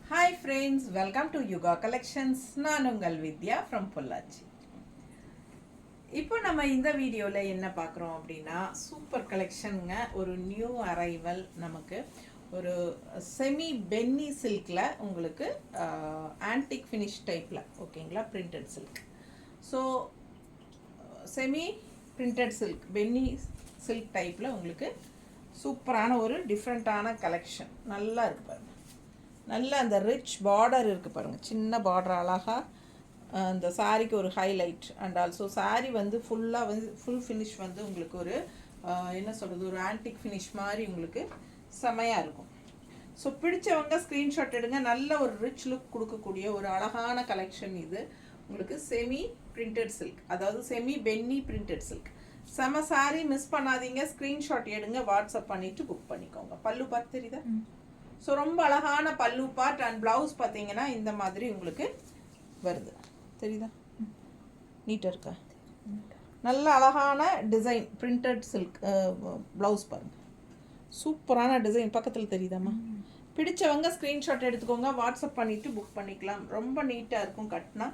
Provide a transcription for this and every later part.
Hi friends, welcome to Yoga Collections. நான் உங்கள் வித்யா from Pollachi. இப்போ நம்ம இந்த வீடியோவில் என்ன பார்க்குறோம் அப்படின்னா சூப்பர் கலெக்ஷனுங்க. ஒரு நியூ அரைவல் நமக்கு ஒரு செமி பென்னி சில்கில் உங்களுக்கு ஆன்டிக் ஃபினிஷ் டைப்பில் ஓகேங்களா, printed silk. So semi printed silk பென்னி சில்க் டைப்பில் உங்களுக்கு சூப்பரான ஒரு டிஃப்ரெண்ட்டான கலெக்ஷன். நல்லா இருக்கு பாருங்க, நல்ல அந்த ரிச் பார்டர் இருக்குது பாருங்கள், சின்ன பார்டர் அழகாக அந்த சாரிக்கு ஒரு ஹைலைட். அண்ட் ஆல்சோ சாரி வந்து ஃபுல்லாக வந்து ஃபுல் ஃபினிஷ் வந்து உங்களுக்கு ஒரு என்ன சொல்கிறது, ஒரு ஆன்டிக் ஃபினிஷ் மாதிரி உங்களுக்கு செமையாக இருக்கும். ஸோ பிடிச்சவங்க ஸ்க்ரீன்ஷாட் எடுங்க. நல்ல ஒரு ரிச் லுக் கொடுக்கக்கூடிய ஒரு அழகான கலெக்ஷன் இது. உங்களுக்கு செமி பிரிண்டட் சில்க், அதாவது செமி பென்னி பிரிண்டட் சில்க். செம சாரி மிஸ் பண்ணாதீங்க, ஸ்க்ரீன்ஷாட் எடுங்க, வாட்ஸ்அப் பண்ணிவிட்டு புக் பண்ணிக்கோங்க. பல்லு பார்த்து தெரியுதா? ஸோ ரொம்ப அழகான பல்லு பார்ட். அண்ட் ப்ளவுஸ் பார்த்தீங்கன்னா இந்த மாதிரி உங்களுக்கு வருது, தெரியுதா? நீட்டாக இருக்கா? நல்ல அழகான டிசைன் பிரிண்டட் சில்க் ப்ளவுஸ் பாருங்கள், சூப்பரான டிசைன். பக்கத்தில் தெரியுதாம்மா? பிடிச்சவங்க ஸ்க்ரீன்ஷாட் எடுத்துக்கோங்க, வாட்ஸ்அப் பண்ணிவிட்டு புக் பண்ணிக்கலாம். ரொம்ப நீட்டாக இருக்கும், கட்டினா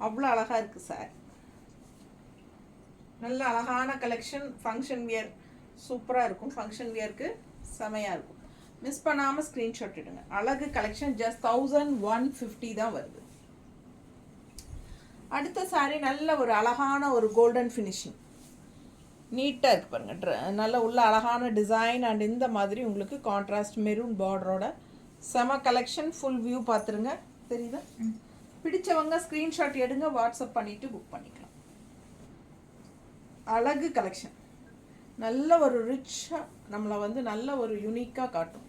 அவ்வளோ அழகாக இருக்குது சாரி. நல்ல அழகான கலெக்ஷன், ஃபங்க்ஷன் வியர் சூப்பராக இருக்கும். ஃபங்க்ஷன் வியருக்கு செமையாக இருக்கும். மிஸ் பண்ணாமல் ஸ்க்ரீன்ஷாட் எடுங்க. அழகு கலெக்ஷன். ஜஸ்ட் 1150 தான் வருது. அடுத்த சாரீ நல்ல ஒரு அழகான ஒரு கோல்டன் ஃபினிஷிங், நீட்டாக இருக்குது பாருங்கள். நல்ல உள்ள அழகான டிசைன். அண்ட் இந்த மாதிரி உங்களுக்கு கான்ட்ராஸ்ட் மெரூன் பார்டரோட செம கலெக்ஷன். ஃபுல் வியூ பார்த்துருங்க, தெரியுதா? பிடிச்சவங்க ஸ்க்ரீன்ஷாட் எடுங்க, வாட்ஸ்அப் பண்ணிவிட்டு புக் பண்ணிக்கலாம். அழகு கலெக்ஷன், நல்ல ஒரு ரிச்சாக நம்மளை வந்து நல்ல ஒரு யூனிக்காக காட்டும்.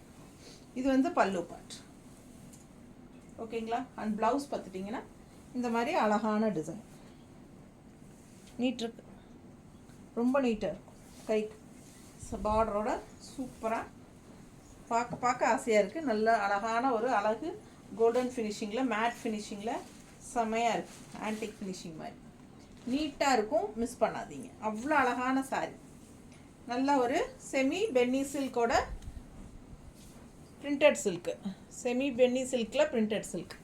இது வந்து பல்லு பார்ட், ஓகேங்களா? அண்ட் ப்ளவுஸ் பார்த்துட்டிங்கன்னா இந்த மாதிரி அழகான டிசைன், நீட் இருக்கு, ரொம்ப நீட்டாக இருக்கும். கைக்கு பார்டரோட சூப்பராக பார்க்க பார்க்க ஆசையாக இருக்குது. நல்ல அழகான ஒரு அழகு கோல்டன் ஃபினிஷிங்கில், மேட் ஃபினிஷிங்கில் செமையாக இருக்குது. ஆன்டிக் ஃபினிஷிங் மாதிரி நீட்டாக இருக்கும், மிஸ் பண்ணாதீங்க. அவ்வளோ அழகான சாரி. நல்ல ஒரு செமி பென்னி சில்கோட பிரிண்டட் சில்க்கு, செமி பென்னி சில்கில் பிரிண்டட் சில்க்.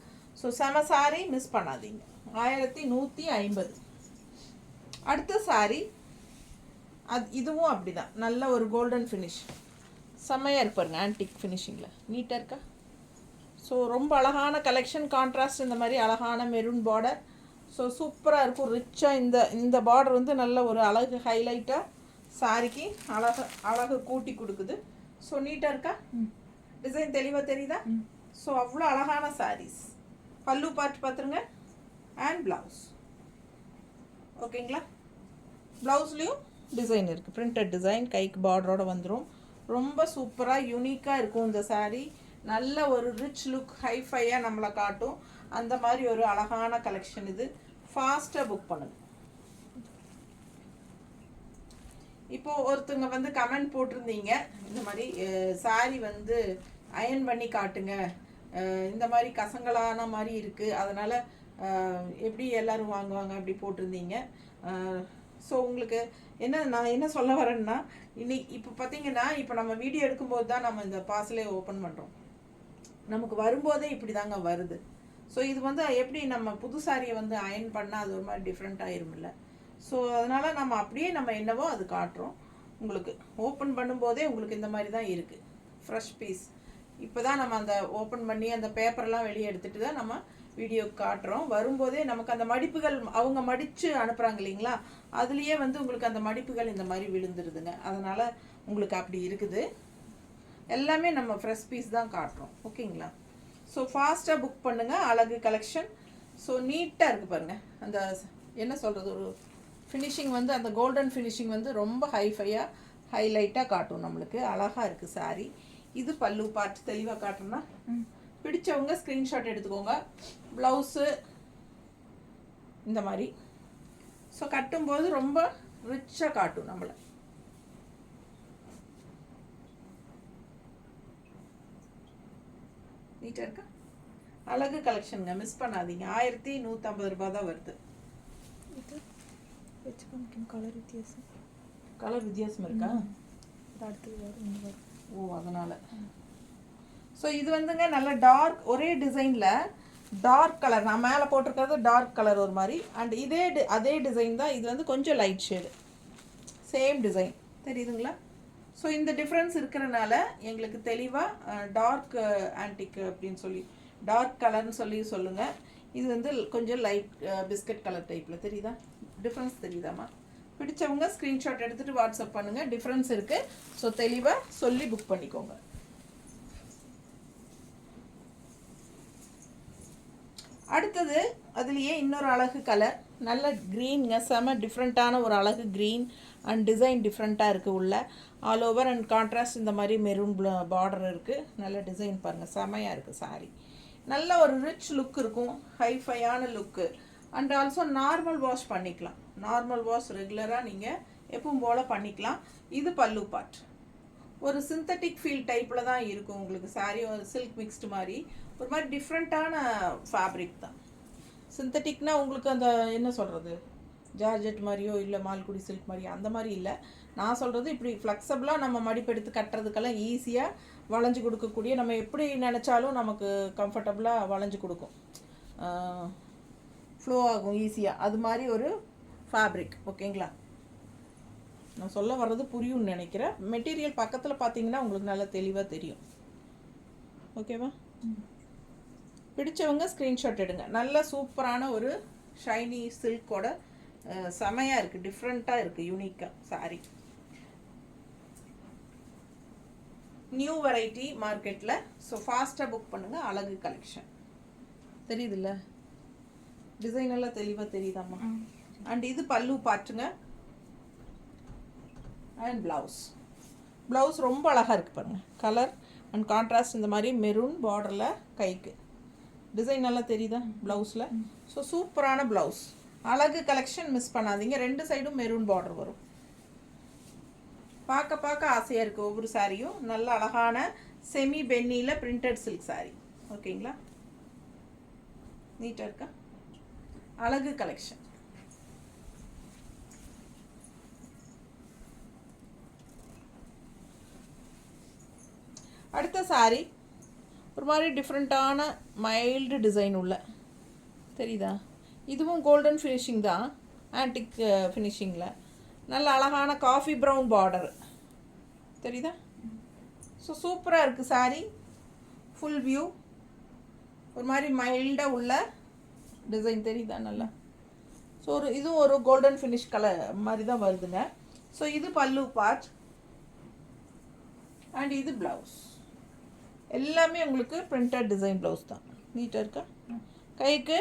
ஸோ செம சாரி, மிஸ் பண்ணாதீங்க. 1150. அடுத்த சாரி இதுவும் அப்படி தான், நல்ல ஒரு கோல்டன் ஃபினிஷ், செம்மையாக இருப்பாருங்க. ஆன்டிக் ஃபினிஷிங்கில் நீட்டாக இருக்கா? ஸோ ரொம்ப அழகான கலெக்ஷன். கான்ட்ராஸ்ட் இந்த மாதிரி அழகான மெரூன் பார்டர். ஸோ சூப்பராக இருக்கும், ரிச்சாக. இந்த பார்டர் வந்து நல்ல ஒரு அழகு ஹைலைட்டாக சாரிக்கு அழகு கூட்டி கொடுக்குது. ஸோ நீட்டாக இருக்கா? டிசைன் தெளிவாக தெரியுதா? ஸோ அவ்வளோ அழகான சாரீஸ். பல்லு பார்ட் பார்த்துருங்க, அண்ட் ப்ளவுஸ், ஓகேங்களா? ப்ளவுஸ்லேயும் டிசைன் இருக்குது, பிரிண்டட் டிசைன். கைக்கு பார்டரோடு வந்துடும். ரொம்ப சூப்பராக யூனிக்காக இருக்கும் இந்த சாரீ. நல்ல ஒரு ரிச் லுக், ஹைஃபையாக நம்மளை காட்டும். அந்த மாதிரி ஒரு அழகான கலெக்ஷன் இது. ஃபாஸ்ட்டாக புக் பண்ணுங்க. இப்போது ஒருத்தங்க வந்து கமெண்ட் போட்டிருந்தீங்க, இந்த மாதிரி சாரி வந்து அயன் பண்ணி காட்டுங்க, இந்த மாதிரி கசங்களான மாதிரி இருக்குது, அதனால் எப்படி எல்லோரும் வாங்குவாங்க அப்படி போட்டிருந்தீங்க. ஸோ உங்களுக்கு நான் என்ன சொல்ல வரேன்னா, இப்போ பார்த்தீங்கன்னா, இப்போ நம்ம வீடியோ எடுக்கும்போது தான் நம்ம இந்த பார்சலே ஓப்பன் பண்ணுறோம். நமக்கு வரும்போதே இப்படி தாங்க வருது. ஸோ இது வந்து எப்படி நம்ம புது சாரியை வந்து அயன் பண்ணால் அது ஒரு மாதிரி டிஃப்ரெண்ட் ஆயிருமில்ல. ஸோ அதனால் நம்ம அப்படியே நம்ம என்னவோ அது காட்டுறோம். உங்களுக்கு ஓப்பன் பண்ணும்போதே உங்களுக்கு இந்த மாதிரி தான் இருக்குது, ஃப்ரெஷ் பீஸ். இப்போ தான் நம்ம அந்த ஓப்பன் பண்ணி அந்த பேப்பர்லாம் வெளியே எடுத்துகிட்டு தான் நம்ம வீடியோ காட்டுறோம். வரும்போதே நமக்கு அந்த மடிப்புகள் அவங்க மடித்து அனுப்புகிறாங்க இல்லைங்களா, அதுலேயே வந்து உங்களுக்கு அந்த மடிப்புகள் இந்த மாதிரி விழுந்துருதுங்க. அதனால் உங்களுக்கு அப்படி இருக்குது. எல்லாமே நம்ம ஃப்ரெஷ் பீஸ் தான் காட்டுறோம், ஓகேங்களா? ஸோ ஃபாஸ்ட்டாக புக் பண்ணுங்கள். அழகு கலெக்ஷன். ஸோ நீட்டாக இருக்குது பாருங்கள். அந்த என்ன சொல்கிறது, ஒரு ஃபினிஷிங் வந்து அந்த கோல்டன் ஃபினிஷிங் வந்து ரொம்ப ஹைஃபையாக ஹைலைட்டாக காட்டும் நம்மளுக்கு. அழகாக இருக்குது சாரி. இது பல்லு பார்த்து தெளிவாக காட்டுறோன்னா, பிடிச்சவங்க ஸ்க்ரீன்ஷாட் எடுத்துக்கோங்க. ப்ளவுஸு இந்த மாதிரி. ஸோ கட்டும்போது ரொம்ப ரிச்சாக காட்டும் நம்மளை. நீட்டாக இருக்கா? அழகு கலெக்ஷனுங்க, மிஸ் பண்ணாதீங்க. 1150 ரூபாய் தான் வருது. கலர் வித்தியாசம் இருக்கா? ஓ, அதனால் ஸோ இது வந்துங்க நல்ல டார்க் ஒரே டிசைனில் டார்க் கலர், நான் மேலே போட்டிருக்கிறது டார்க் கலர் ஒரு மாதிரி, அண்ட் அதே டிசைன் தான் இது வந்து கொஞ்சம் லைட் ஷேடு, சேம் டிசைன் தெரியுதுங்களா? ஸோ இந்த டிஃப்ரென்ஸ் இருக்கிறனால எங்களுக்கு தெளிவாக டார்க் ஆன்டிக் அப்படின்னு சொல்லி டார்க் கலர்னு சொல்லுங்கள். இது வந்து கொஞ்சம் லைட் பிஸ்கட் கலர் டைப்பில் தெரியுதா? டிஃப்ரென்ஸ் தெரியுதாம்மா? பிடிச்சவங்க ஸ்க்ரீன்ஷாட் எடுத்துகிட்டு வாட்ஸ்அப் பண்ணுங்கள். டிஃப்ரென்ஸ் இருக்குது, ஸோ தெளிவாக சொல்லி புக் பண்ணிக்கோங்க. அடுத்தது அதுலேயே இன்னொரு அழகு கலர், நல்ல க்ரீனுங்க, செம டிஃப்ரெண்ட்டான ஒரு அழகு க்ரீன் அண்ட் டிசைன் டிஃப்ரெண்ட்டாக இருக்குது உள்ள ஆல் ஓவர் அண்ட் கான்ட்ராஸ்ட் இந்த மாதிரி மெரூன் பார்டர் இருக்குது. நல்ல டிசைன் பாருங்கள், செமையாக இருக்குது சாரீ. நல்ல ஒரு ரிச் லுக் இருக்கும், ஹைஃபையான லுக்கு. அண்ட் ஆல்சோ நார்மல் வாஷ் பண்ணிக்கலாம். நார்மல் வாஷ் ரெகுலராக நீங்கள் எப்பவும் போல் பண்ணிக்கலாம். இது பல்லு பார்ட், ஒரு சிந்தட்டிக் ஃபீல் டைப்பில் தான் இருக்கும் உங்களுக்கு சாரீ. ஒரு சில்க் மிக்ஸ்டு மாதிரி ஒரு மாதிரி டிஃப்ரெண்ட்டான ஃபேப்ரிக் தான். சிந்தட்டிக்னால் உங்களுக்கு அந்த என்ன சொல்கிறது, ஜார்ஜெட் மாதிரியோ இல்லை மால்குடி சில்க் மாதிரியோ அந்த மாதிரி இல்லை. நான் சொல்கிறது இப்படி ஃப்ளெக்சபிளாக நம்ம மடிப்பெடுத்து கட்டுறதுக்கெல்லாம் ஈஸியாக வளைஞ்சு கொடுக்கக்கூடிய, நம்ம எப்படி நினச்சாலும் நமக்கு கம்ஃபர்டபுளாக வளைஞ்சு கொடுக்கும், ஃப்ளோ ஆகும் ஈஸியாக. அது மாதிரி ஒரு ஃபேப்ரிக். ஓகேங்களா? நான் சொல்ல வர்றது புரியும்னு நினைக்கிறேன். மெட்டீரியல் பக்கத்தில் பார்த்தீங்கன்னா உங்களுக்கு நல்லா தெளிவாக தெரியும். ஓகேவா? பிடிச்சவங்க ஸ்க்ரீன்ஷாட் எடுங்க. நல்ல சூப்பரான ஒரு ஷைனி சில்கோட செமையாக இருக்குது, டிஃப்ரெண்ட்டாக இருக்குது, யூனிக்காக சாரீ. நியூ வெரைட்டி மார்க்கெட்டில். ஸோ ஃபாஸ்ட்டாக புக் பண்ணுங்கள். அழகு கலெக்ஷன் தெரியுதுல்ல? டிசைன் எல்லாம் தெளிவாக தெரியுதாம்மா? அண்ட் இது பல்லு பார்ட்டுங்க அண்ட் ப்ளவுஸ் ரொம்ப அழகாக இருக்குது பாருங்கள். கலர் அண்ட் கான்ட்ராஸ்ட் இந்த மாதிரி மெரூன் பார்டரில் கைக்கு டிசைன் நல்லா தெரியுதா ப்ளவுஸில்? ஸோ சூப்பரான ப்ளவுஸ். அழகு கலெக்ஷன் மிஸ் பண்ணாதீங்க. 2 சைடும் மெரூன் பார்டர் வரும். பார்க்க ஆசையாக இருக்குது ஒவ்வொரு சாரியும். நல்ல அழகான செமி பென்னியில் பிரிண்டட் சில்க் சாரீ. ஓகேங்களா? நீட்டாக இருக்கா? அழகு கலெக்ஷன். அடுத்த சாரீ ஒரு மாதிரி டிஃப்ரெண்ட்டான மைல்டு டிசைன் உள்ள, தெரியுதா? இதுவும் கோல்டன் ஃபினிஷிங் தான், ஆன்டிக் ஃபினிஷிங்கில். நல்ல அழகான காஃபி ப்ரௌன் பார்டர் தெரியுதா? ஸோ சூப்பராக இருக்குது சாரீ. ஃபுல் வியூ ஒரு மாதிரி மைல்டாக உள்ள டிசைன் தெரியுதா நல்லா? ஸோ இதுவும் ஒரு கோல்டன் ஃபினிஷ் கலர் மாதிரி தான் வருதுங்க. ஸோ இது பல்லு பார்ட் அண்ட் இது ப்ளவுஸ். எல்லாமே உங்களுக்கு பிரிண்டட் டிசைன் ப்ளவுஸ் தான். நீட்டாக இருக்கா? கைக்கு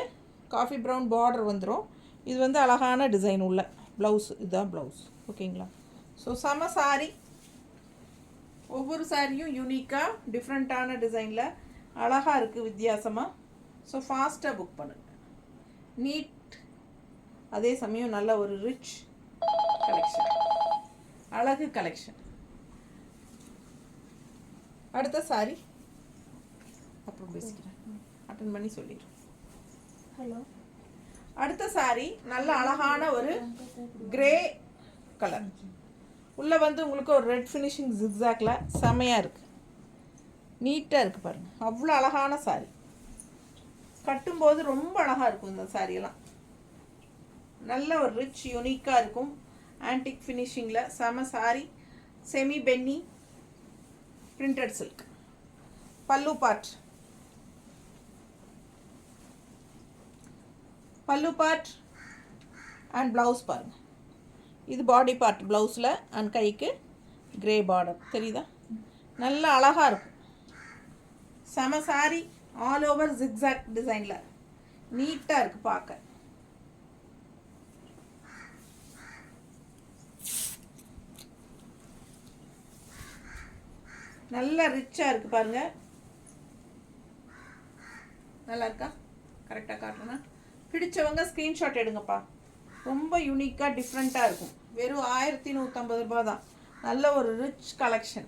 காஃபி ப்ரௌன் பார்டர் வந்துடும். இது வந்து அழகான டிசைன் உள்ள ப்ளவுஸ். இதுதான் ப்ளவுஸ். ஓகேங்களா? ஸோ செம சாரீ. ஒவ்வொரு சாரியும் யூனிக்காக டிஃப்ரெண்ட்டான டிசைனில் அழகாக இருக்குது, வித்தியாசமாக. ஸோ ஃபாஸ்ட்டாக புக் பண்ணுங்கள். நீட், அதே சமயம் நல்ல ஒரு ரிச் கலெக்ஷன், அழகு கலெக்ஷன். அடுத்த சாரி அப்புறம் பேசிக்கிறேன், அட்டன் பண்ணி சொல்லிடுறேன். ஹலோ. அடுத்த சாரி நல்ல அழகான ஒரு கிரே கலர். உள்ளே வந்து உங்களுக்கு ஒரு ரெட் ஃபினிஷிங் ஜிக்ஸாக்ல செமையாக இருக்குது, நீட்டாக இருக்குது பாருங்கள். அவ்வளோ அழகான சாரி. கட்டும்போது ரொம்ப அழகாக இருக்கும் இந்த சாரியெல்லாம். நல்ல ஒரு ரிச் யூனிக்காக இருக்கும், ஆன்டிக் ஃபினிஷிங்கில் செம சாரி. செமி பென்னி பிரிண்டட் சில்க். பல்லு பார்ட் அண்ட் ப்ளவுஸ் பாருங்கள். இது பாடி பார்ட் ப்ளவுஸில் அண்ட் கைக்கு கிரே பார்டர் தெரியுதா? நல்ல அழகாக இருக்கும், செம சாரி. ஆல் ஓவர் ஜிக்ஸாக் டிசைனில் நீட்டாக இருக்குது பார்க்க. நல்ல ரிச்சாக இருக்குது பாருங்கள். நல்லா இருக்கா? கரெக்டாக காட்டுறேன்னா பிடிச்சவங்க ஸ்க்ரீன்ஷாட் எடுங்கப்பா. ரொம்ப யூனிக்காக டிஃப்ரெண்ட்டாக இருக்கும். வெறும் 1150 ரூபா தான். நல்ல ஒரு ரிச் கலெக்ஷன்.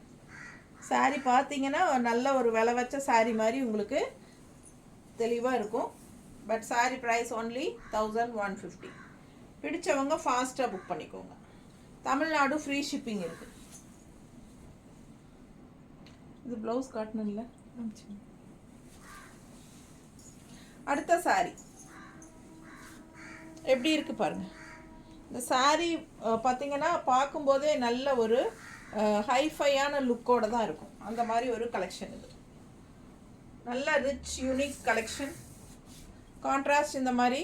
சாரீ பார்த்தீங்கன்னா நல்ல ஒரு விலை வச்ச சாரீ மாதிரி உங்களுக்கு தெளிவாக இருக்கும். But sari price only 1150. பிடிச்சவங்க ஃபாஸ்ட்டாக புக் பண்ணிக்கோங்க. தமிழ்நாடு ஃப்ரீ ஷிப்பிங் இருக்குது. இது ப்ளவுஸ் காட்டணும் இல்லை? அடுத்த சாரி எப்படி இருக்கு பாருங்க. இந்த சாரி பார்த்தீங்கன்னா பார்க்கும்போதே நல்ல ஒரு ஹைஃபையான லுக்கோட தான் இருக்கும். அந்த மாதிரி ஒரு கலெக்ஷன் இது. நல்ல ரிச் யூனிக் கலெக்ஷன். கான்ட்ராஸ்ட் இந்த மாதிரி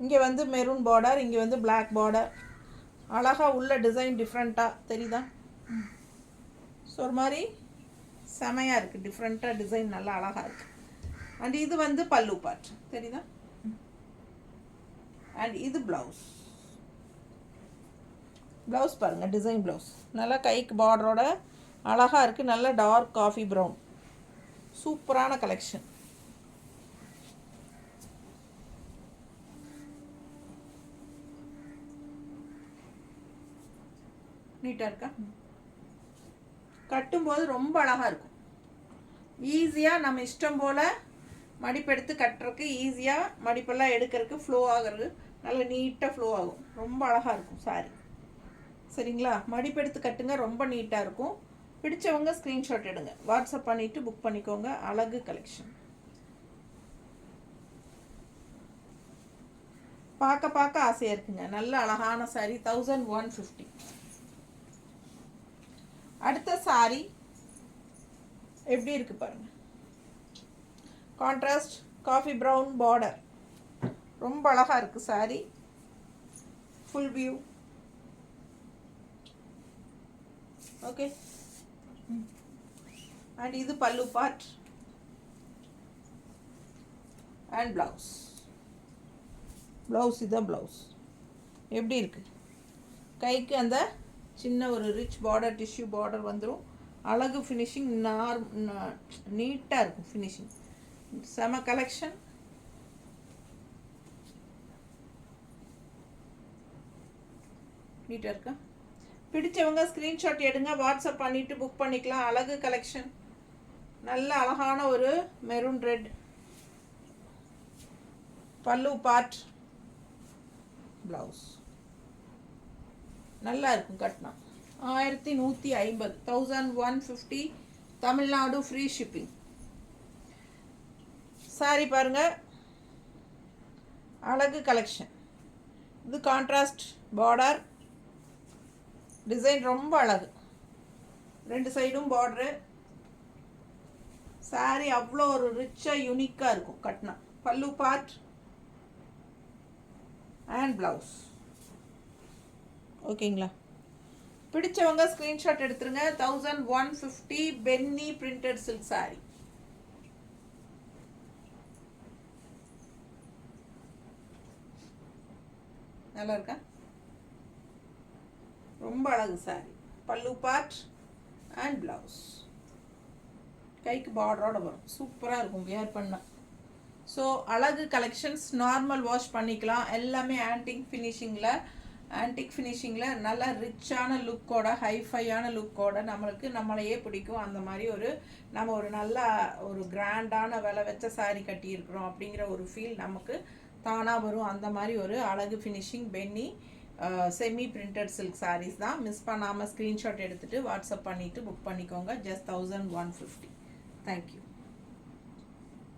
இங்கே வந்து மெரூன் பார்டர், இங்கே வந்து பிளாக் பார்டர். அழகாக உள்ள டிசைன் டிஃப்ரெண்ட்டாக தெரியுதா? ஸோ ஒரு மாதிரி செமையாக இருக்குது. டிஃப்ரெண்ட்டாக டிசைன் நல்லா அழகாக இருக்குது. அண்ட் இது வந்து பல்லு பார்ட் தெரியுதா? அண்ட் இது ப்ளவுஸ். ப்ளவுஸ் பாருங்கள், டிசைன் ப்ளவுஸ் நல்லா கைக்கு பார்டரோட அழகாக இருக்குது. நல்ல டார்க் காஃபி ப்ரௌன். சூப்பரான கலெக்ஷன். நீட்டாக இருக்கா? கட்டும்போது ரொம்ப அழகாக இருக்கும். ஈஸியாக நம்ம இஷ்டம் போல் மடிப்பெடுத்து கட்டுறதுக்கு, ஈஸியாக மடிப்பெல்லாம் எடுக்கிறதுக்கு, ஃப்ளோ ஆகிறது நல்ல நீட்டாக ஃப்ளோ ஆகும். ரொம்ப அழகாக இருக்கும் சாரி. சரிங்களா? மடிப்பெடுத்து கட்டுங்க, ரொம்ப நீட்டாக இருக்கும். பிடிச்சவங்க ஸ்க்ரீன்ஷாட் எடுங்க, வாட்ஸ்அப் பண்ணிவிட்டு புக் பண்ணிக்கோங்க. அழகு கலெக்ஷன். பார்க்க பார்க்க ஆசையாக இருக்குங்க. நல்ல அழகான சாரி. 1150. அடுத்த சாரி எப்படி இருக்கு பாருங்க. Contrast coffee brown border. ரொம்ப அழகாக இருக்குது sorry. Full view. Okay. And இது பல்லு பார்ட் அண்ட் ப்ளவுஸ். ப்ளவுஸ் இதுதான் ப்ளவுஸ். எப்படி இருக்குது? கைக்கு அந்த சின்ன ஒரு ரிச் பார்டர், டிஷ்யூ பார்டர் வந்துடும். அழகு ஃபினிஷிங். நீட்டாக இருக்கும் ஃபினிஷிங். செம கலெக்ஷன். நீட்டாக இருக்கா? பிடிச்சவங்க ஸ்க்ரீன்ஷாட் எடுங்க, வாட்ஸ்அப் பண்ணிவிட்டு புக் பண்ணிக்கலாம். அழகு கலெக்ஷன். நல்ல அழகான ஒரு மெரூன் ரெட் பல்லு பார்ட், ப்ளவுஸ். நல்லா இருக்கும் கட்டினா. 1150. 1150 தமிழ்நாடு. Free shipping. சாரி பாருங்க, அழகு கலெக்ஷன். இது கான்ட்ராஸ்ட் பார்டர். டிசைன் ரொம்ப அழகு. ரெண்டு சைடும் பார்டரு. சாரி அவ்வளோ ஒரு ரிச்சாக யூனிக்காக இருக்கும் கட்டினா. பல்லு பார்ட் அண்ட் ப்ளவுஸ். ஓகேங்களா? பிடிச்சவங்க ஸ்க்ரீன்ஷாட் எடுத்துருங்க. 1150 பென்னி பிரிண்டட் சில்க் சாரி. நல்லா இருக்கா? ரொம்ப அழகு சாரி. பல்லு பார்ட் அண்ட் ப்ளவுஸ். கைக்கு பார்டரோட வரும். சூப்பராக இருக்கும் வியர் பண்ண. ஸோ அழகு கலெக்ஷன்ஸ். நார்மல் வாஷ் பண்ணிக்கலாம். எல்லாமே ஆன்டிக் ஃபினிஷிங்கில் நல்ல ரிச்சான லுக்கோட, ஹைஃபையான லுக்கோட நம்மளையே பிடிக்கும். அந்த மாதிரி நம்ம ஒரு நல்ல ஒரு கிராண்டான விலை வச்ச சாரி கட்டியிருக்கிறோம் அப்படிங்கிற ஒரு ஃபீல் நமக்கு தானாக வரும். அந்த மாதிரி ஒரு அழகு ஃபினிஷிங் பென்னி செமி பிரிண்டட் சில்க் சாரீஸ் தான். மிஸ் பண்ணாமல் ஸ்க்ரீன்ஷாட் எடுத்துகிட்டு வாட்ஸ்அப் பண்ணிவிட்டு புக் பண்ணிக்கோங்க. ஜஸ்ட் 1150. தேங்க்யூ.